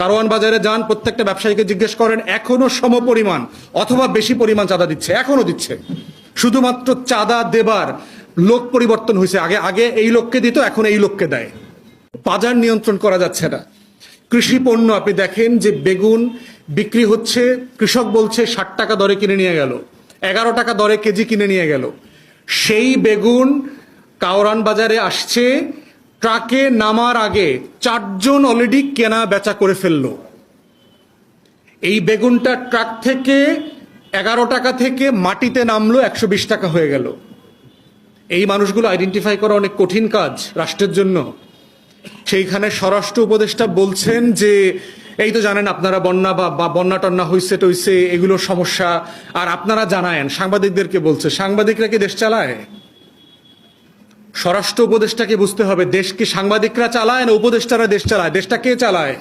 কারওয়ান বাজারে যান, প্রত্যেকটা ব্যবসায়ীকে জিজ্ঞেস করেন, এখনো সমপরিমাণ অথবা বেশি পরিমাণ চাঁদা দিচ্ছে, এখনো দিচ্ছে। শুধুমাত্র চাঁদা দেবার লোক পরিবর্তন হয়েছে, আগে আগে এই লোককে দিত, এখন এই লোককে দেয়। বাজার নিয়ন্ত্রণ করা যাচ্ছে না। কৃষি পণ্য আপনি দেখেন যে বেগুন বিক্রি হচ্ছে, কৃষক বলছে 60 টাকা দরে কিনে নিয়ে গেল, 11 টাকা দরে কেজি কিনে নিয়ে গেল। সেই বেগুন কাওরান বাজারে আসছে, ট্রাকে নামার আগে 4 জন অলরেডি কেনা বেচা করে ফেললো। এই বেগুনটা ট্রাক থেকে 11 টাকা থেকে মাটিতে নামলো 120 টাকা হয়ে গেল। এই মানুষগুলো আইডেন্টিফাই করা অনেক কঠিন কাজ রাষ্ট্রের জন্য। সেইখানে স্বরাষ্ট্র উপদেষ্টা বলছেন যে এই তো জানেন আপনারা বন্যা বা বন্যা টন্যা হইছে টইছে এগুলোর সমস্যা, আর আপনারা জানায়েন, সাংবাদিকদেরকে বলছে। সাংবাদিকরা কি দেশ চালায়? স্বরাষ্ট্র উপদেষ্টাকে বুঝতে হবে, দেশ কি সাংবাদিকরা চালায় না উপদেষ্টারা দেশ চালায়? দেশটা কে চালায়?